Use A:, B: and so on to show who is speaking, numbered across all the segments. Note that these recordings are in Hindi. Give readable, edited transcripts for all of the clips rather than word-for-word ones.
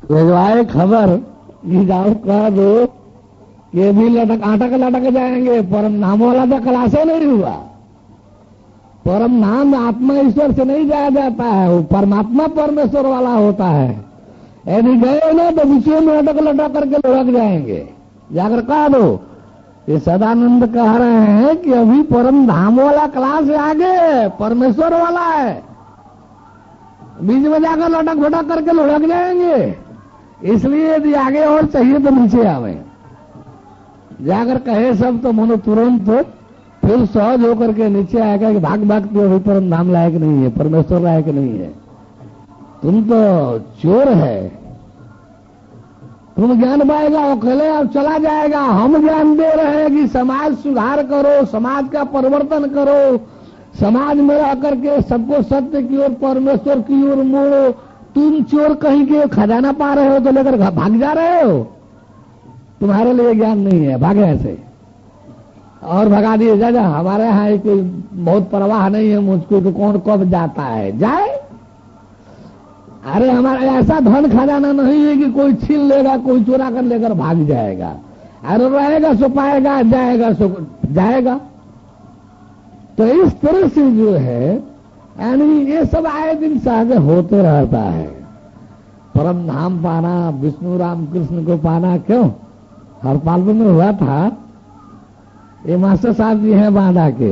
A: भिजवाए खबर कि जाओ कह दो कि भी लटक जाएंगे। परम नाम वाला तो क्लासे नहीं हुआ। परम नाम आत्मा ईश्वर से नहीं जाया जाता है, वो परमात्मा परमेश्वर वाला होता है। यदि गए ना तो विषय में लटक करके लुढ़क जाएंगे। जाकर कह दो। ये सदानंद कह रहे हैं कि अभी परम धाम वाला क्लास आगे परमेश्वर वाला है, बीच में जाकर लटक फटक करके लुढ़क जाएंगे। इसलिए यदि आगे और चाहिए तो नीचे आवे। जाकर कहे सब तो मनो तुरंत फिर सहज होकर के नीचे आएगा कि भाग भाग तो अभी परम धाम लायक नहीं है, परमेश्वर लायक नहीं है, तुम तो चोर है, तुम ज्ञान पाएगा अकेले अब चला जाएगा। हम ज्ञान दे रहे हैं कि समाज सुधार करो, समाज का परिवर्तन करो, समाज में रह करके सबको सत्य की ओर परमेश्वर की ओर मोड़ो। तुम चोर कहीं के खजाना पा रहे हो तो लेकर भाग जा रहे हो, तुम्हारे लिए ज्ञान नहीं है, भागे ऐसे और भगा दिए। जा हमारे यहाँ कोई बहुत परवाह नहीं है मुझको तो कौन कब जाता है, जाए। अरे हमारा ऐसा धन खजाना नहीं है कि कोई छीन लेगा, कोई चुरा कर लेकर भाग जाएगा। अरे रहेगा सो पाएगा, जाएगा सो जाएगा। तो इस तरह से जो है यानी ये सब आए दिन सहज होते रहता है। परम धाम पाना, विष्णु राम कृष्ण को पाना, क्यों हरपाल में हुआ था। ये मास्टर साहब जी हैं बांधा के,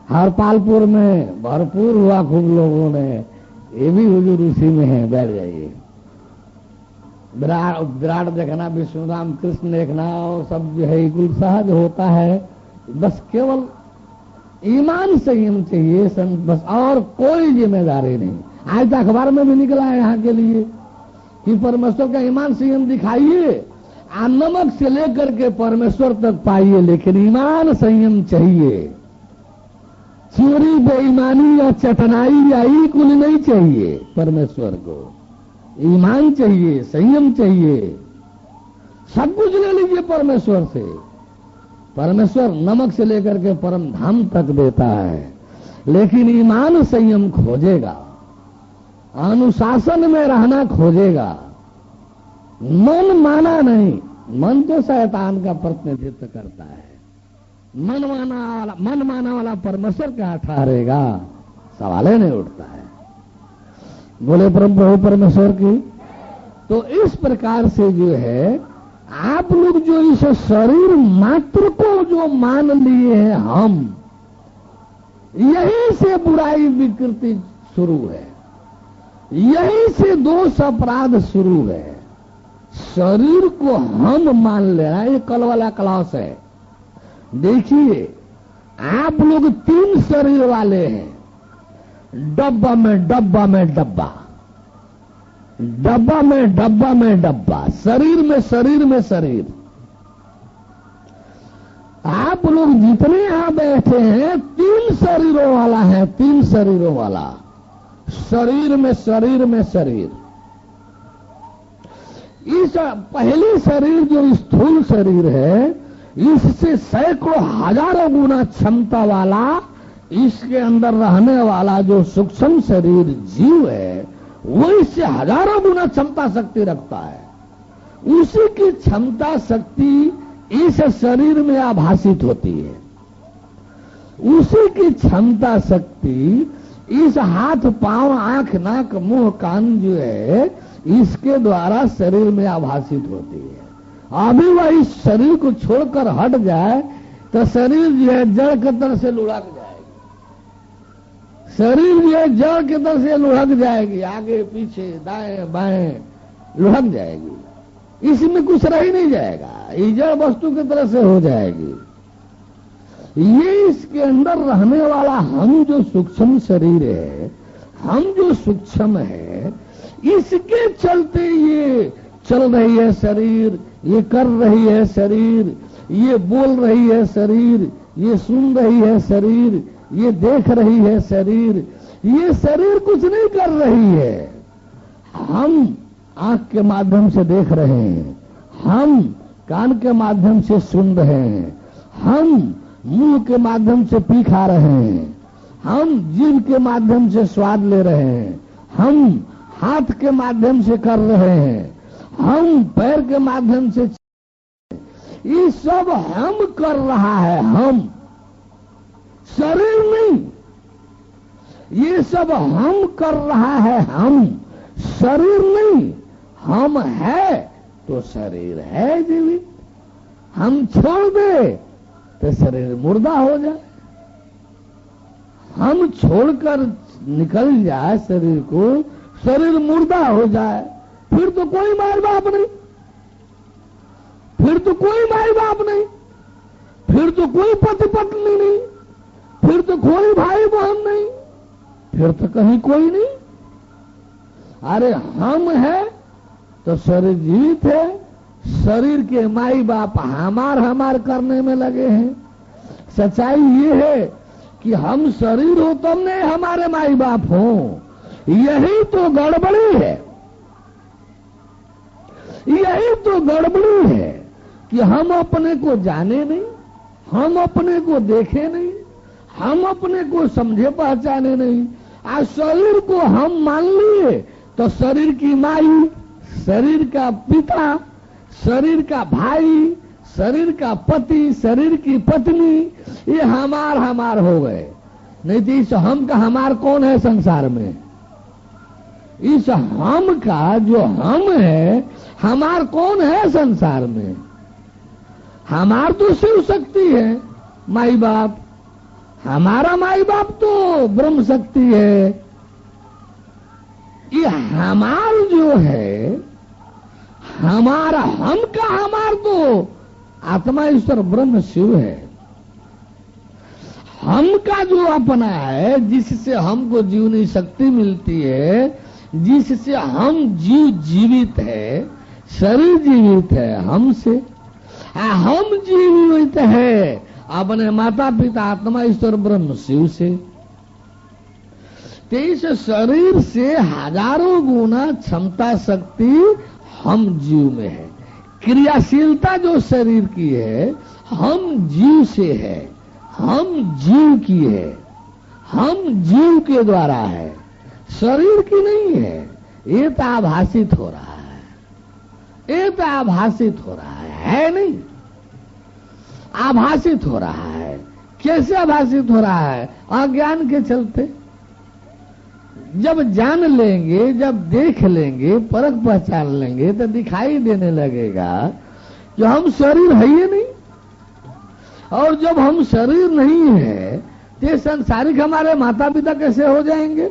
A: हरपालपुर में भरपूर हुआ खूब लोगों ने। ये भी हुजूर उसी में है, बैठ जाइए। विराट देखना, विष्णु राम कृष्ण देखना और सब जो है कुल सहज होता है। बस केवल ईमान संयम चाहिए बस, और कोई जिम्मेदारी नहीं। आज तक अखबार में भी निकला है यहाँ के लिए कि परमेश्वर का ईमान संयम दिखाइए, नमक से लेकर के परमेश्वर तक पाइए, लेकिन ईमान संयम चाहिए। चोरी बेईमानी या चटनाई या कुल नहीं चाहिए। परमेश्वर को ईमान चाहिए, संयम चाहिए। सब कुछ ले लीजिए परमेश्वर से। परमेश्वर नमक से लेकर के परम धाम तक देता है, लेकिन ईमान संयम खोजेगा, अनुशासन में रहना खोजेगा। मन माना नहीं, मन तो शैतान का प्रतिनिधित्व करता है। मन माना वाला परमेश्वर क्या ठहरेगा, सवाल ही नहीं उठता है। बोले परम प्रभु परमेश्वर की। तो इस प्रकार से जो है आप लोग जो इस शरीर मात्र को जो मान लिए हैं हम, यहीं से बुराई विकृति शुरू है, यहीं से दोष अपराध शुरू है। शरीर को हम मान लेना, ये कल वाला क्लास है। देखिए आप लोग 3 शरीर वाले हैं, डब्बा में डब्बा में डब्बा, डब्बा में डब्बा में डब्बा, शरीर में शरीर में शरीर। आप लोग जितने यहां बैठे हैं 3 शरीरों वाला है, 3 शरीरों वाला, शरीर में शरीर में शरीर। इस पहले शरीर जो स्थूल शरीर है, इससे सैकड़ों हजारों गुना क्षमता वाला, इसके अंदर रहने वाला जो सूक्ष्म शरीर जीव है, वो इससे हजारों गुना क्षमता शक्ति रखता है। उसी की क्षमता शक्ति इस शरीर में आभासित होती है। उसी की क्षमता शक्ति इस हाथ पांव आंख नाक मुंह कान जो है इसके द्वारा शरीर में आभासित होती है। अभी वह इस शरीर को छोड़कर हट जाए तो शरीर जो है जड़ के तरह से लुढ़क जाएगी। शरीर जो है जड़ के तरह से लुढ़क जाएगी, आगे पीछे दाएं बाएं लुढ़क जाएगी। इसमें कुछ रह ही नहीं जाएगा, ये जड़ वस्तु की तरह से हो जाएगी। ये इसके अंदर रहने वाला हम जो सूक्ष्म शरीर है, हम जो सूक्ष्म है, इसके चलते ये चल रही है शरीर, ये कर रही है शरीर, ये बोल रही है शरीर, ये सुन रही है शरीर, ये देख रही है शरीर। ये शरीर कुछ नहीं कर रही है। हम आंख के माध्यम से देख रहे हैं, हम कान के माध्यम से सुन रहे हैं, हम मुंह के माध्यम से पी खा रहे हैं, हम जीभ के माध्यम से स्वाद ले रहे हैं, हम हाथ के माध्यम से कर रहे हैं, हम पैर के माध्यम से, ये सब हम कर रहा है, हम, शरीर नहीं। ये सब हम कर रहा है, हम, शरीर नहीं। हम है तो शरीर है जीवित, हम छोड़ दे तो शरीर मुर्दा हो जाए। हम छोड़कर निकल जाए शरीर को, शरीर मुर्दा हो जाए, फिर तो कोई माई बाप नहीं, फिर तो कोई माई बाप नहीं, फिर तो कोई पति पत्नी नहीं, फिर तो कोई भाई बहन नहीं, फिर तो कहीं कोई नहीं। अरे हम है तो शरीर जीवित है, शरीर के माई बाप हमार करने में लगे हैं। सच्चाई ये है कि हम शरीर हो तब नहीं हमारे माई बाप हो, यही तो गड़बड़ी है, यही तो गड़बड़ी है कि हम अपने को जाने नहीं, हम अपने को देखे नहीं, हम अपने को समझे पहचाने नहीं। आज शरीर को हम मान लिए तो शरीर की माई, शरीर का पिता, शरीर का भाई, शरीर का पति, शरीर की पत्नी, ये हमार हो गए। नहीं तो इस हम का हमार कौन है संसार में? इस हम का जो हम है, हमार कौन है संसार में? हमार तो शिव शक्ति है, माई बाप। हमारा माई बाप तो ब्रह्म शक्ति है। ये हमार जो है, हमारा हम का हमार तो आत्मा ईश्वर ब्रह्म शिव है। हम का जो अपना है, जिससे हमको जीवनी शक्ति मिलती है, जिससे हम जीवित है, शरीर जीवित है हमसे। हम जीवित है अपने माता पिता आत्मा ईश्वर ब्रह्म शिव से। तेईस शरीर से हजारों गुना क्षमता शक्ति हम जीव में है। क्रियाशीलता जो शरीर की है, हम जीव से है, हम जीव की है, हम जीव के द्वारा है, शरीर की नहीं है। ये तो आभासित हो रहा है, ये तो आभासित हो रहा है नहीं, आभासित हो रहा है। कैसे आभासित हो रहा है? अज्ञान के चलते। जब जान लेंगे, जब देख लेंगे, परख पहचान लेंगे तो दिखाई देने लगेगा कि हम शरीर है ही नहीं। और जब हम शरीर नहीं है तो संसारिक हमारे माता पिता कैसे हो जाएंगे?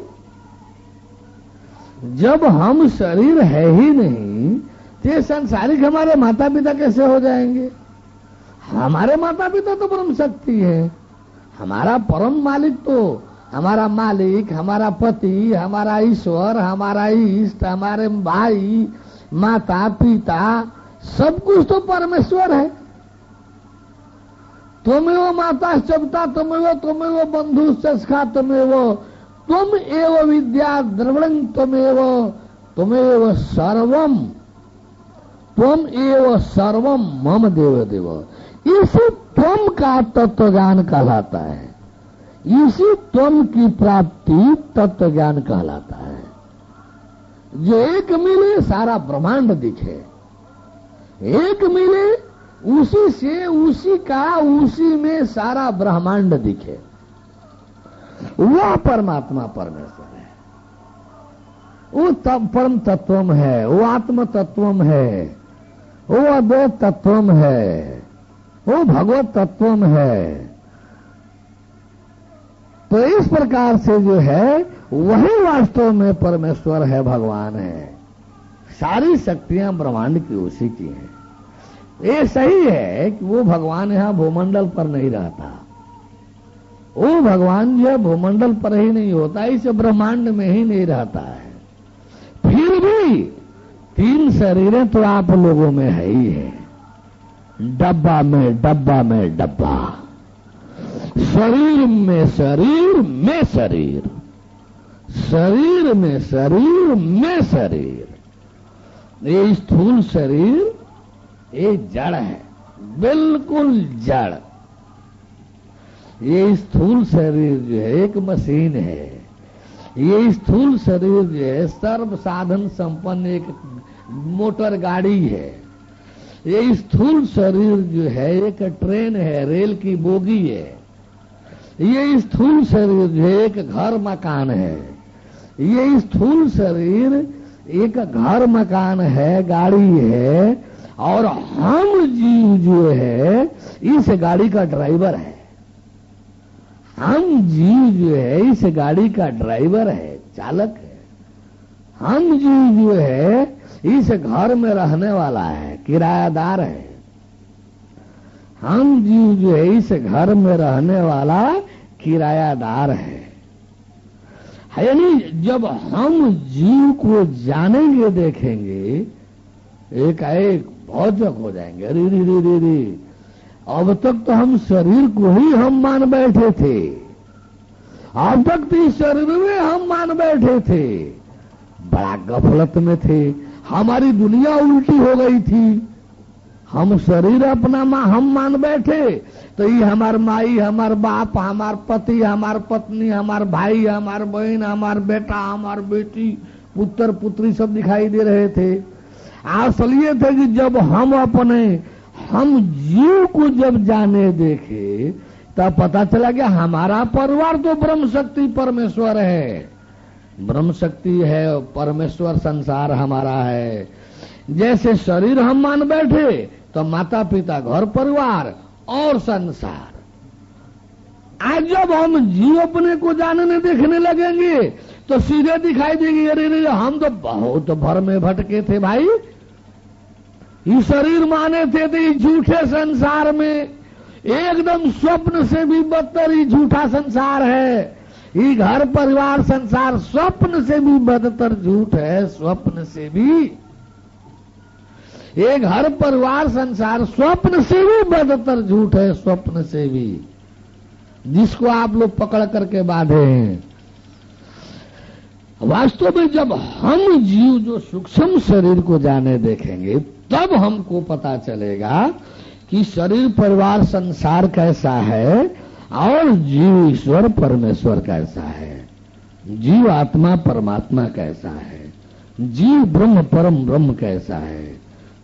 A: जब हम शरीर है ही नहीं तो संसारिक हमारे माता पिता कैसे हो जाएंगे? हमारे माता पिता तो परम शक्ति है। हमारा परम मालिक तो, हमारा मालिक, हमारा पति, हमारा ईश्वर, हमारा इष्ट, हमारे भाई, माता पिता, सब कुछ तो परमेश्वर है। त्वमेव माता चपता, त्वमेव बंधु सखा, तुम एव विद्या द्रविणं, त्वमेव सर्वम, त्वम एव सर्वम मम देव देव। इसी त्वम का तत्व ज्ञान कहलाता है। इसी त्वम की प्राप्ति तत्व ज्ञान कहलाता है। जो एक मिले सारा ब्रह्मांड दिखे, एक मिले उसी से, उसी का, उसी में सारा ब्रह्मांड दिखे, वह परमात्मा परमेश्वर है। वो परम तत्वम है, वो आत्म तत्वम है, वो अद्वैत तत्वम है, वो भगवत तत्वम है। तो इस प्रकार से जो है वही वास्तव में परमेश्वर है, भगवान है। सारी शक्तियां ब्रह्मांड की उसी की हैं। ये सही है कि वो भगवान यहां भूमंडल पर नहीं रहता। वो भगवान जो है भूमंडल पर ही नहीं होता, इस ब्रह्मांड में ही नहीं रहता है। फिर भी तीन शरीरें तो आप लोगों में है ही है। डब्बा में डब्बा में डब्बा, शरीर में शरीर में शरीर, शरीर में शरीर में शरीर। ये स्थूल शरीर ये जड़ है, बिल्कुल जड़। ये स्थूल शरीर जो है एक मशीन है। ये स्थूल शरीर जो है सर्व साधन संपन्न एक मोटर गाड़ी है। ये स्थूल शरीर जो है एक ट्रेन है, रेल की बोगी है। ये स्थूल शरीर जो है एक घर मकान है। ये स्थूल शरीर एक घर मकान है, गाड़ी है, और हम जीव जो है इस गाड़ी का ड्राइवर है। हम जीव जो है इस गाड़ी का ड्राइवर है, चालक है। हम जीव जो है इस घर में रहने वाला है, किरायादार है। हम जीव जो है इस घर में रहने वाला किरायादार है। यानी जब हम जीव को जानेंगे, देखेंगे, एक भौचक हो जाएंगे। अरे रे रे रे रे, अब तक तो हम शरीर को ही हम मान बैठे थे। अब तक तो इस शरीर में हम मान बैठे थे, बड़ा गफलत में थे। हमारी दुनिया उल्टी हो गई थी। हम शरीर अपना हम मान बैठे, तो ये हमार माई, हमार बाप, हमार पति, हमार पत्नी, हमार भाई, हमार बहन, हमार बेटा, हमार बेटी, पुत्र पुत्री सब दिखाई दे रहे थे। असल ये थे कि जब हम जीव को जब जाने देखे, तब पता चला कि हमारा परिवार तो ब्रह्म शक्ति परमेश्वर है। ब्रह्म शक्ति है, परमेश्वर संसार हमारा है। जैसे शरीर हम मान बैठे, तो माता पिता, घर परिवार और संसार। आज जब हम जीव अपने को जानने देखने लगेंगे, तो सीधे दिखाई देगी, अरे रे हम तो बहुत भर में भटके थे भाई। ये शरीर माने थे तो ये झूठे संसार में, एकदम स्वप्न से भी बदतर ये झूठा संसार है। ये घर परिवार संसार स्वप्न से भी बदतर झूठ है। स्वप्न से भी ये घर परिवार संसार स्वप्न से भी बदतर झूठ है। स्वप्न से भी, जिसको आप लोग पकड़ करके बांधे हैं। वास्तव में जब हम जीव जो सूक्ष्म शरीर को जाने देखेंगे, तब हमको पता चलेगा कि शरीर परिवार संसार कैसा है और जीव ईश्वर परमेश्वर कैसा है। जीव आत्मा परमात्मा कैसा है। जीव ब्रह्म परम ब्रह्म कैसा है।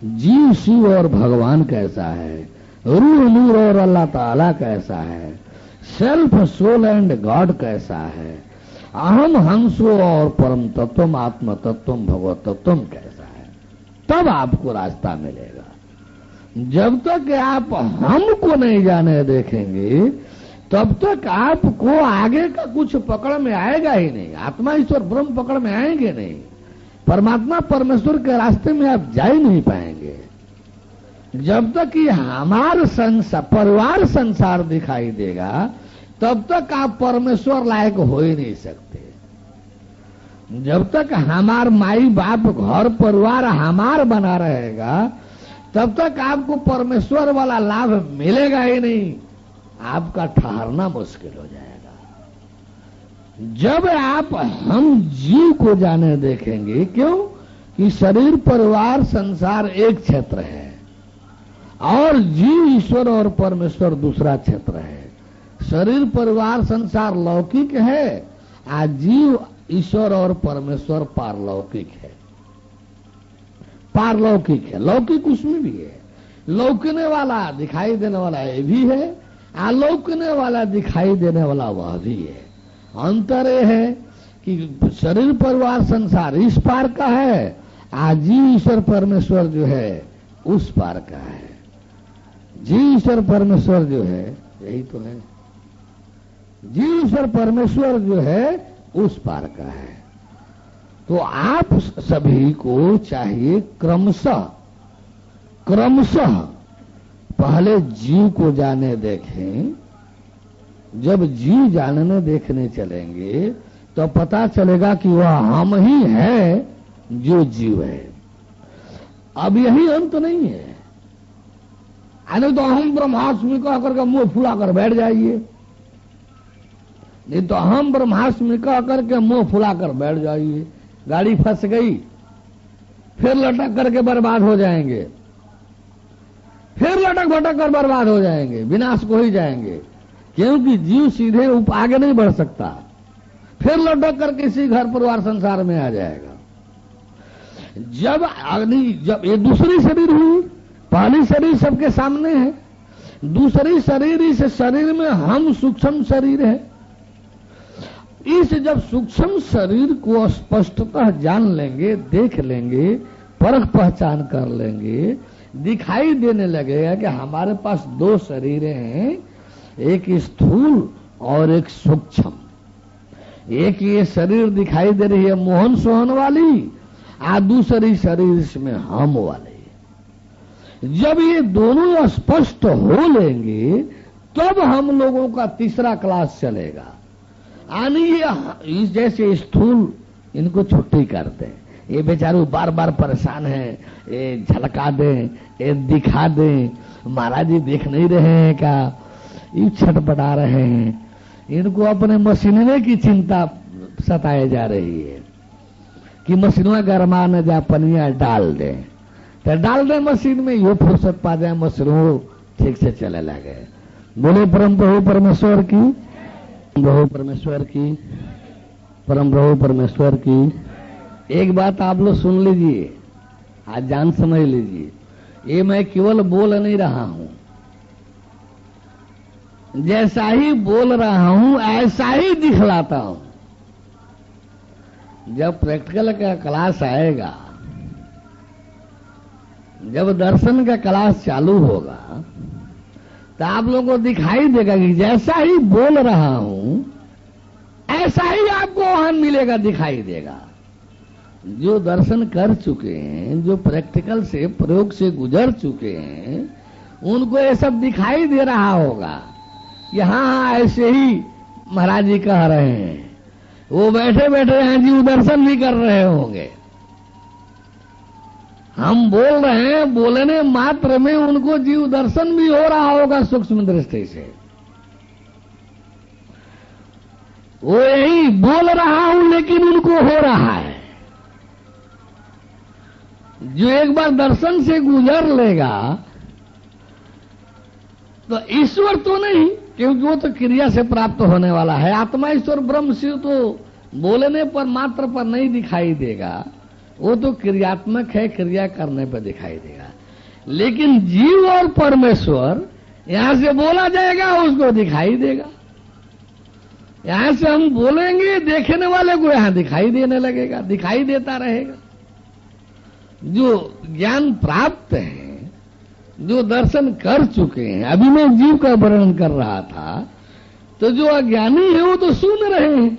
A: जीव शिव और भगवान कैसा है। रूह नूर और अल्लाह ताला कैसा है। सेल्फ सोल एंड गॉड कैसा है। अहम हंसो और परम तत्वम आत्म तत्वम भगवत तत्वम कैसा है। तब आपको रास्ता मिलेगा। जब तक आप हमको नहीं जाने देखेंगे, तब तक आपको आगे का कुछ पकड़ में आएगा ही नहीं। आत्मा ईश्वर ब्रह्म पकड़ में आएंगे नहीं। परमात्मा परमेश्वर के रास्ते में आप जा ही नहीं पाएंगे। जब तक ये हमार परिवार संसार दिखाई देगा, तब तक आप परमेश्वर लायक हो ही नहीं सकते। जब तक हमार माई बाप घर परिवार हमार बना रहेगा, तब तक आपको परमेश्वर वाला लाभ मिलेगा ही नहीं। आपका ठहरना मुश्किल हो जाएगा। जब आप हम जीव को जाने देखेंगे, क्यों कि शरीर परिवार संसार एक क्षेत्र है और जीव ईश्वर और परमेश्वर दूसरा क्षेत्र है। शरीर परिवार संसार लौकिक है, आज जीव ईश्वर और परमेश्वर पारलौकिक है। पारलौकिक है, लौकिक उसमें भी है। लौकने वाला दिखाई देने वाला ये भी है, आलौकने वाला दिखाई देने वाला वह भी है। अंतर यह है कि शरीर परिवार संसार इस पार का है, आज जीव ईश्वर परमेश्वर जो है उस पार का है। जीव ईश्वर परमेश्वर जो है, यही तो है, जीव ईश्वर परमेश्वर जो है उस पार का है। तो आप सभी को चाहिए क्रमशः पहले जीव को जाने देखें। जब जीव जानने देखने चलेंगे, तो पता चलेगा कि वह हम ही है जो जीव है। अब यही अंत नहीं है। नहीं तो हम ब्रह्मास्मि कह करके मुंह फुला कर बैठ जाइए। नहीं तो हम ब्रह्मास्मि कह करके मुंह फुला कर बैठ जाइए। गाड़ी फंस गई, फिर लटक करके बर्बाद हो जाएंगे, फिर लटक भटक कर बर्बाद हो जाएंगे, विनाश को ही जाएंगे। क्योंकि जीव सीधे आगे नहीं बढ़ सकता। फिर लौट कर किसी घर परिवार संसार में आ जाएगा। जब ये दूसरी शरीर हुई, पहली शरीर सबके सामने है, दूसरी शरीर, इस शरीर में हम सूक्ष्म शरीर है। इस जब सूक्ष्म शरीर को स्पष्टतः जान लेंगे, देख लेंगे, परख पहचान कर लेंगे, दिखाई देने लगेगा कि हमारे पास दो शरीरें हैं, एक स्थूल और एक सूक्ष्म। एक ये शरीर दिखाई दे रही है मोहन सोहन वाली, आ दूसरी शरीर इसमें हम वाली। जब ये दोनों स्पष्ट हो लेंगे तब हम लोगों का तीसरा क्लास चलेगा। यानी ये जैसे स्थूल, इनको छुट्टी कर दें, ये बेचारे बार बार परेशान हैं, ये झलका दें, ये दिखा दें, महाराज जी देख नहीं रहे हैं क्या, ये छटपटा रहे हैं, इनको अपने मशीनरी की चिंता सताए जा रही है कि मशीनवा गरमा न जा, पनिया डाल दें, तो डाल दें मशीन में, यो फुर्सत पा जाए, मशीन ठीक से चले लगे। बोले परम प्रभु परमेश्वर की, प्रभु परमेश्वर की, परम प्रभु परमेश्वर की। एक बात आप लोग सुन लीजिए, आज जान समझ लीजिए, ये मैं केवल बोल नहीं रहा हूं, जैसा ही बोल रहा हूं ऐसा ही दिखलाता हूं। जब प्रैक्टिकल का क्लास आएगा, जब दर्शन का क्लास चालू होगा, तो आप लोगों को दिखाई देगा कि जैसा ही बोल रहा हूं ऐसा ही आपको वहां मिलेगा, दिखाई देगा। जो दर्शन कर चुके हैं, जो प्रैक्टिकल से, प्रयोग से गुजर चुके हैं, उनको ये सब दिखाई दे रहा होगा। यहाँ ऐसे ही महाराज जी कह रहे हैं, वो बैठे बैठे यहाँ जीव दर्शन भी कर रहे होंगे। हम बोल रहे हैं, बोलने मात्र में उनको जीव दर्शन भी हो रहा होगा सूक्ष्म दृष्टि से। वो यही बोल रहा हूं लेकिन उनको हो रहा है। जो एक बार दर्शन से गुजर लेगा तो ईश्वर तो नहीं, क्योंकि वो तो क्रिया से प्राप्त होने वाला है। आत्मा ईश्वर ब्रह्म शिव तो बोलने पर मात्र पर नहीं दिखाई देगा, वो तो क्रियात्मक है, क्रिया करने पर दिखाई देगा। लेकिन जीव और परमेश्वर, यहां से बोला जाएगा उसको दिखाई देगा, यहां से हम बोलेंगे देखने वाले को यहां दिखाई देने लगेगा, दिखाई देता रहेगा। जो ज्ञान प्राप्त है, जो दर्शन कर चुके हैं, अभी मैं जीव का वर्णन कर रहा था, तो जो अज्ञानी है वो तो सुन रहे हैं,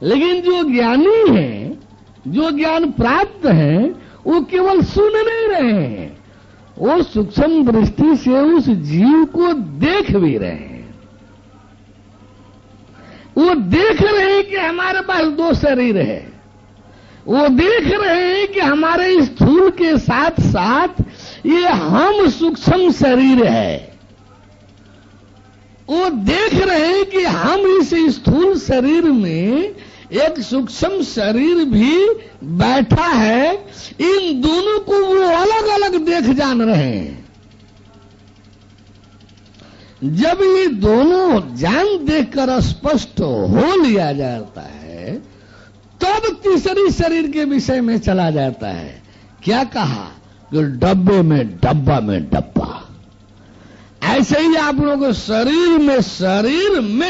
A: लेकिन जो ज्ञानी है, जो ज्ञान प्राप्त है, वो केवल सुन नहीं रहे हैं, वो सूक्ष्म दृष्टि से उस जीव को देख भी रहे हैं। वो देख रहे हैं कि हमारे पास दो शरीर है, वो देख रहे हैं कि हमारे स्थूल के साथ साथ ये हम सूक्ष्म शरीर है। वो देख रहे हैं कि हम इस स्थूल शरीर में एक सूक्ष्म शरीर भी बैठा है। इन दोनों को वो अलग अलग देख जान रहे हैं। जब ये दोनों जान देखकर स्पष्ट हो लिया जाता है, तब तीसरी शरीर के विषय में चला जाता है। क्या कहा कि डब्बे में डब्बा में डब्बा। ऐसे ही आप लोगों को शरीर में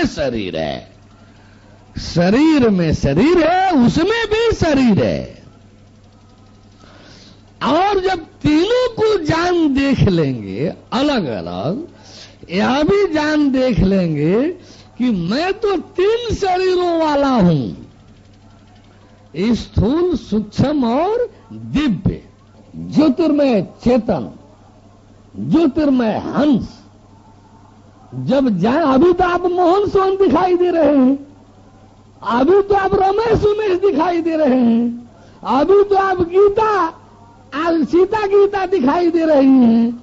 A: शरीर है, शरीर में शरीर है, उसमें भी शरीर है। और जब तीनों को जान देख लेंगे अलग अलग, यह भी जान देख लेंगे कि मैं तो तीन शरीरों वाला हूं, स्थूल, सूक्ष्म और दिव्य, ज्योतिर्मय चेतन, ज्योतिर्मय हंस। जब जाए, अभी तो आप मोहन सोहन दिखाई दे रहे हैं, अभी तो आप रमेश उमेश दिखाई दे रहे हैं, अभी तो आप सीता गीता दिखाई दे रही हैं।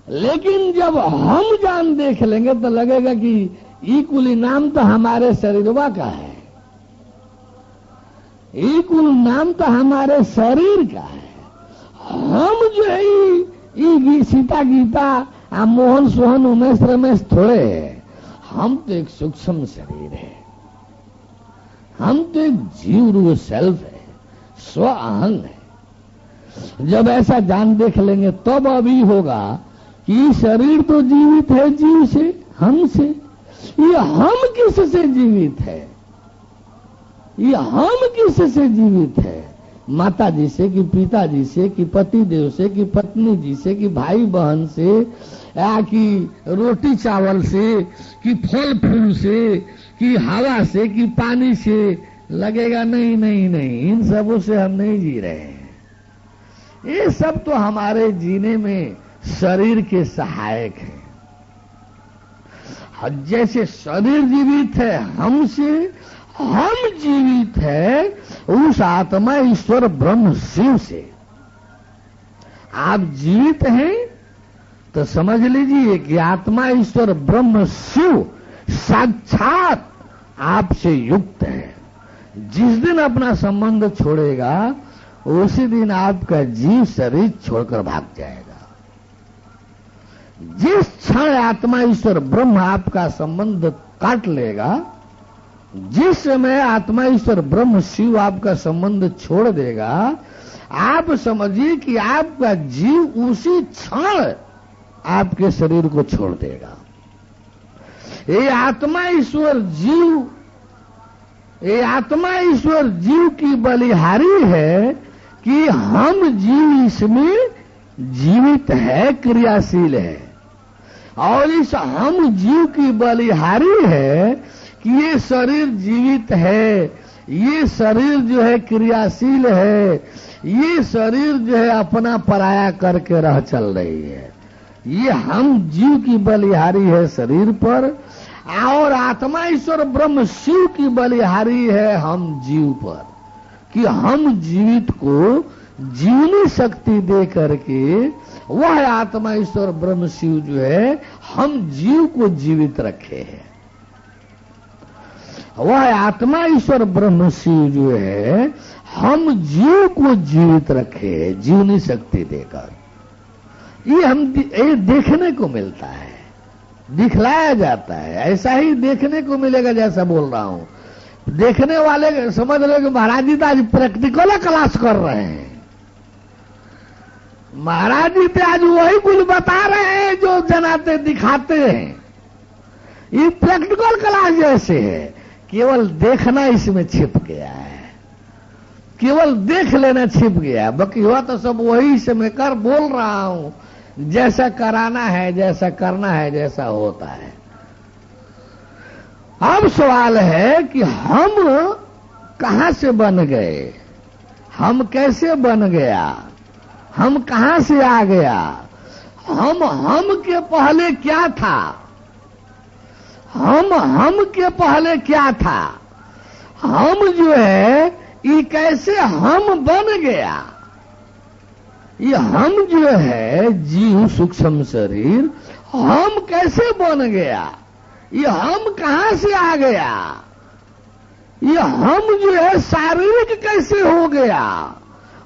A: लेकिन जब हम जान देख लेंगे तो लगेगा कि ई कुल नाम तो हमारे शरीरवा का है, ई कुल नाम तो हमारे शरीर का है। हम जो है सीता गीता मोहन सोहन उमेश रमेश थोड़े है, हम तो एक सूक्ष्म शरीर है। हम तो एक जीव रूप सेल्फ है, स्व अहंग है। जब ऐसा जान देख लेंगे तब अभी होगा कि शरीर तो जीवित है जीव से, हमसे। ये हम किससे जीवित है? ये हम किससे जीवित है? माता जी से कि पिताजी से कि पति देव से कि पत्नी जी से कि भाई बहन से, या कि रोटी चावल से कि फल फूल से कि हवा से कि पानी से? लगेगा नहीं नहीं नहीं, इन सबों से हम नहीं जी रहे हैं। ये सब तो हमारे जीने में शरीर के सहायक हैं। जैसे शरीर जीवित है हमसे, हम जीवित है उस आत्मा ईश्वर ब्रह्म शिव से। आप जीवित हैं तो समझ लीजिए कि आत्मा ईश्वर ब्रह्म शिव साक्षात आपसे युक्त है। जिस दिन अपना संबंध छोड़ेगा उसी दिन आपका जीव शरीर छोड़कर भाग जाएगा। जिस क्षण आत्मा ईश्वर ब्रह्म आपका संबंध काट लेगा, जिस समय आत्मा ईश्वर ब्रह्म शिव आपका संबंध छोड़ देगा, आप समझिए कि आपका जीव उसी क्षण आपके शरीर को छोड़ देगा। ये आत्मा ईश्वर जीव, ये आत्मा ईश्वर जीव की बलिहारी है कि हम जीव इसमें जीवित है, क्रियाशील है। और इस हम जीव की बलिहारी है कि ये शरीर जीवित है, ये शरीर जो है क्रियाशील है, ये शरीर जो है अपना पराया करके रह चल रही है। ये हम जीव की बलिहारी है शरीर पर, और आत्मा ईश्वर ब्रह्म शिव की बलिहारी है हम जीव पर, कि हम जीवित को जीवनी शक्ति दे करके वह आत्मा ईश्वर ब्रह्म शिव जो है हम जीव को जीवित रखे हैं। वह आत्मा ईश्वर ब्रह्म शिव जो है हम जीव को जीवित रखे हैं जीवनी शक्ति देकर। ये देखने को मिलता है, दिखलाया जाता है। ऐसा ही देखने को मिलेगा जैसा बोल रहा हूं। देखने वाले समझ रहे कि महाराज जी तो आज प्रैक्टिकल क्लास कर रहे हैं। महाराज जी तो आज वही कुछ बता रहे हैं जो जनाते दिखाते हैं। ये प्रैक्टिकल क्लास जैसे है, केवल देखना इसमें छिप गया है, केवल देख लेना छिप गया। बाकी हुआ तो सब वही समय कर बोल रहा हूं, जैसा कराना है, जैसा करना है, जैसा होता है। अब सवाल है कि हम कहां से बन गए, हम कैसे बन गया, हम कहां से आ गया, हम के पहले क्या था, हम के पहले क्या था, हम जो है ये कैसे हम बन गया। ये हम जो है जीव सूक्ष्म शरीर, हम कैसे बन गया, ये हम कहां से आ गया, ये हम जो है शारीरिक कैसे हो गया,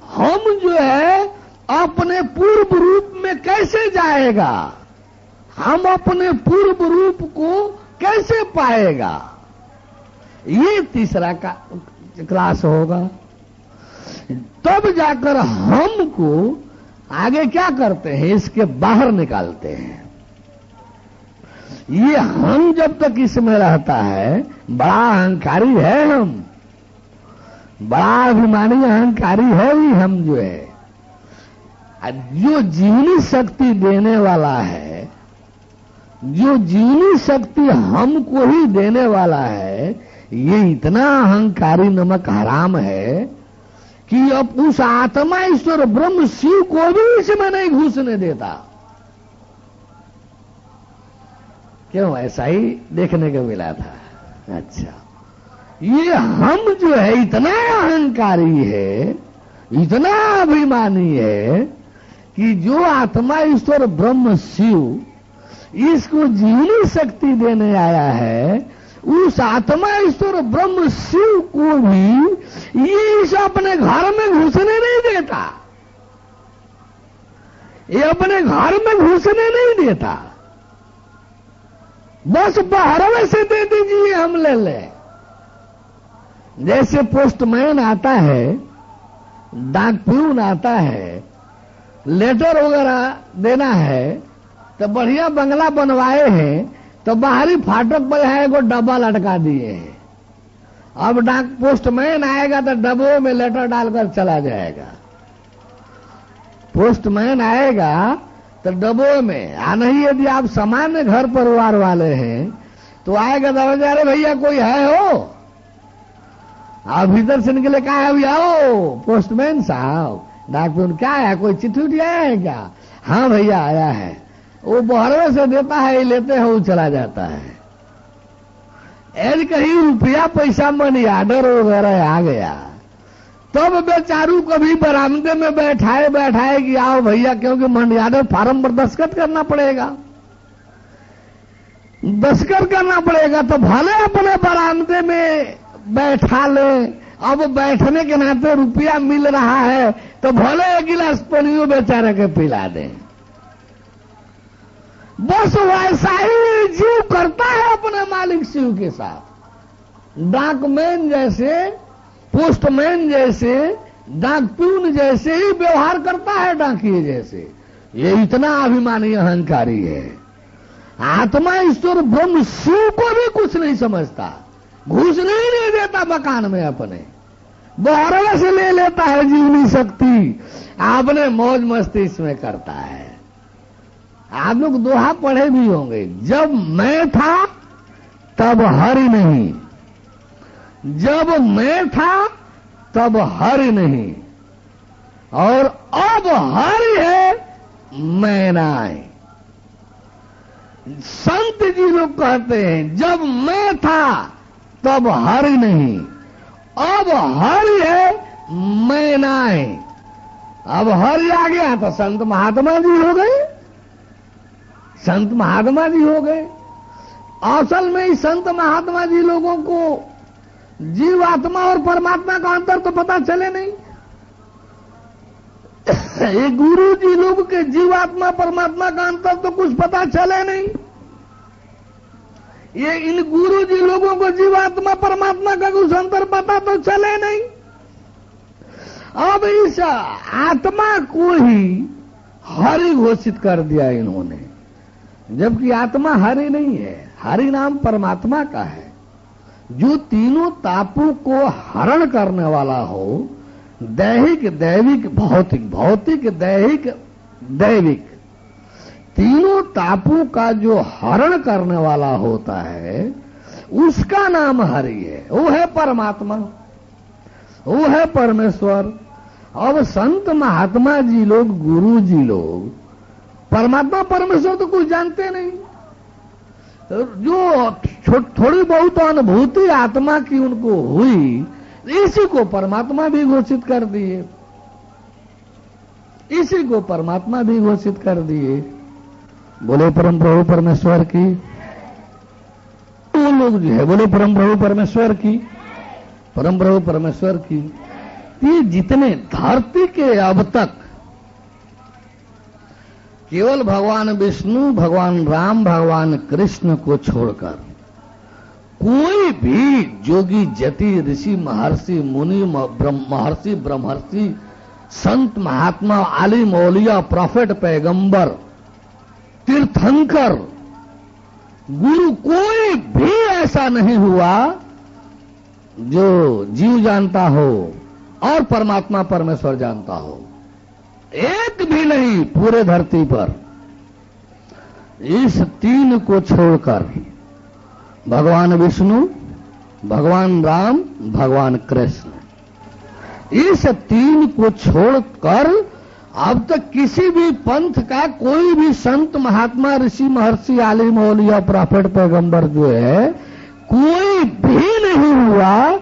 A: हम जो है अपने पूर्व रूप में कैसे जाएगा, हम अपने पूर्व रूप को कैसे पाएगा। ये तीसरा क्लास होगा। तब जाकर हमको आगे क्या करते हैं, इसके बाहर निकालते हैं। ये हम जब तक इसमें रहता है बड़ा अहंकारी है, हम बड़ा अभिमानी अहंकारी है भी हम जो है। जो जीवनी शक्ति देने वाला है, जो जीवनी शक्ति हमको ही देने वाला है, ये इतना अहंकारी नमक हराम है कि अब उस आत्मा ईश्वर ब्रह्म शिव को भी इसमें नहीं घुसने देता। क्यों? ऐसा ही देखने को मिला था। अच्छा, ये हम जो है इतना अहंकारी है, इतना अभिमानी है कि जो आत्मा ईश्वर ब्रह्म शिव इसको जीवनी शक्ति देने आया है, उस आत्मा ईश्वर ब्रह्म शिव को भी ये इस अपने घर में घुसने नहीं देता। ये अपने घर में घुसने नहीं देता। बस बाहर से दे दीजिए, हम ले ले। जैसे पोस्टमैन आता है, डाक प्यून आता है, लेटर वगैरह देना है, तो बढ़िया बंगला बनवाए हैं, तो बाहरी फाटक पर है एगो डब्बा लटका दिए हैं। अब डाक पोस्टमैन आएगा तो डब्बे में लेटर डालकर चला जाएगा। पोस्टमैन आएगा तो डब्बे में, नहीं यदि आप सामान्य घर परिवार वाले हैं तो आएगा तो अरे भैया कोई है हो, आप भीतर से निकले, कहा है भैया हो पोस्टमैन साहब? डाक प्यून क्या है, कोई चिट्ठी उठी आया है क्या? हाँ भैया आया है। वो बहरवे से देता है, लेते हैं, वो चला जाता है। ऐसे कहीं रुपया पैसा मनी आर्डर वगैरह आ गया, तब बेचारू कभी बरामदे में बैठाए कि आओ भैया, क्योंकि मनी आर्डर फार्म पर दस्तखत करना पड़ेगा, तो भले अपने बरामदे में बैठा ले। अब बैठने के नाते रुपया मिल रहा है तो भले एक गिलास पानियों बेचारे के पिला दें। बस वैसा ही जीव करता है अपने मालिक शिव के साथ। डाकमैन जैसे, पोस्टमैन जैसे, डाक प्यून जैसे ही व्यवहार करता है डाकिये जैसे। ये इतना अभिमानी अहंकारी है। आत्मा ईश्वर ब्रह्म शिव को भी कुछ नहीं समझता, घुसने ही नहीं देता मकान में अपने, बहरवे से ले लेता है जीवनी शक्ति, आपने मौज मस्ती इसमें करता है। आप लोग दोहा पढ़े भी होंगे, जब मैं था तब हरि नहीं, जब मैं था तब हरि नहीं, और अब हरि है मैं नाय। संत जी लोग कहते हैं जब मैं था तब हरि नहीं, अब हरि है मैं नाय। अब हरि आ गया तो संत महात्मा जी हो गए, संत महात्मा जी हो गए। असल में संत महात्मा जी लोगों को जीव आत्मा और परमात्मा का अंतर तो पता चले नहीं। ये गुरु जी लोग के जीवात्मा परमात्मा का अंतर तो कुछ पता चले नहीं। ये इन गुरु जी लोगों को जीवात्मा परमात्मा का कुछ अंतर पता तो चले नहीं। अब इस आत्मा को ही हरि घोषित कर दिया इन्होंने, जबकि आत्मा हरि नहीं है, हरि नाम परमात्मा का है, जो तीनों तापों को हरण करने वाला हो, दैहिक दैविक भौतिक, भौतिक दैहिक दैविक, तीनों तापों का जो हरण करने वाला होता है उसका नाम हरि है। वो है परमात्मा, वो है परमेश्वर। अब संत महात्मा जी लोग, गुरु जी लोग परमात्मा परमेश्वर तो कुछ जानते नहीं। जो थोड़ी बहुत अनुभूति आत्मा की उनको हुई, इसी को परमात्मा भी घोषित कर दिए, इसी को परमात्मा भी घोषित कर दिए। बोले परम प्रभु परमेश्वर की। वो लोग जो है बोले परम प्रभु परमेश्वर की, परम प्रभु परमेश्वर की। ये जितने धरती के अब तक केवल भगवान विष्णु, भगवान राम, भगवान कृष्ण को छोड़कर कोई भी जोगी, जति, ऋषि, महर्षि, मुनि, महर्षि, ब्रह्मर्षि, संत, महात्मा, आलिम, औलिया, प्रॉफिट, पैगंबर, तीर्थंकर, गुरु, कोई भी ऐसा नहीं हुआ जो जीव जानता हो और परमात्मा परमेश्वर जानता हो। एक भी नहीं पूरे धरती पर। इस तीन को छोड़कर भगवान विष्णु, भगवान राम, भगवान कृष्ण, इस तीन को छोड़कर अब तक किसी भी पंथ का कोई भी संत, महात्मा, ऋषि, महर्षि, आलिम, औलिया, प्रॉफिट, पैगंबर जो है, कोई भी नहीं हुआ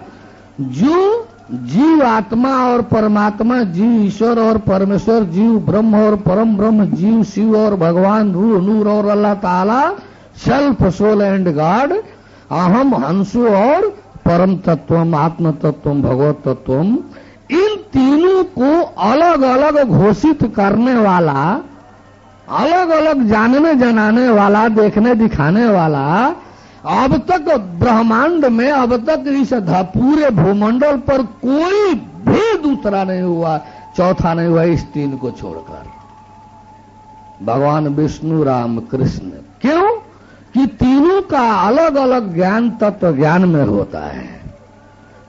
A: जो जीव आत्मा और परमात्मा, जीव ईश्वर और परमेश्वर, जीव ब्रह्म और परम ब्रह्म, जीव शिव और भगवान, रूह, नूर और अल्लाह ताला, सेल्फ, सोल एंड गॉड, अहम, हंसो और परम तत्वम, आत्म तत्वम, भगवत तत्वम, इन तीनों को अलग अलग घोषित करने वाला, अलग अलग जानने जनाने वाला, देखने दिखाने वाला अब तक ब्रह्मांड में, अब तक इस पूरे भूमंडल पर कोई भी दूसरा नहीं हुआ, चौथा नहीं हुआ इस तीन को छोड़कर, भगवान विष्णु, राम, कृष्ण। क्यों? कि तीनों का अलग अलग ज्ञान तत्व ज्ञान में होता है।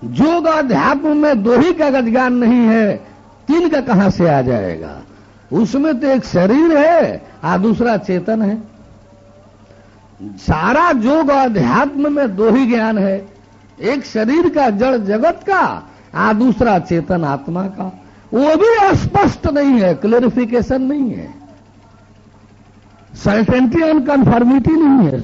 A: योग अध्यात्म में दो ही का ज्ञान नहीं है, तीन का कहां से आ जाएगा? उसमें तो एक शरीर है और दूसरा चेतन है। सारा योग अध्यात्म में दो ही ज्ञान है, एक शरीर का जड़ जगत का और दूसरा चेतन आत्मा का। वो भी स्पष्ट नहीं है, क्लैरिफिकेशन नहीं है, सर्टेनिटी एंड कन्फर्मिटी नहीं है।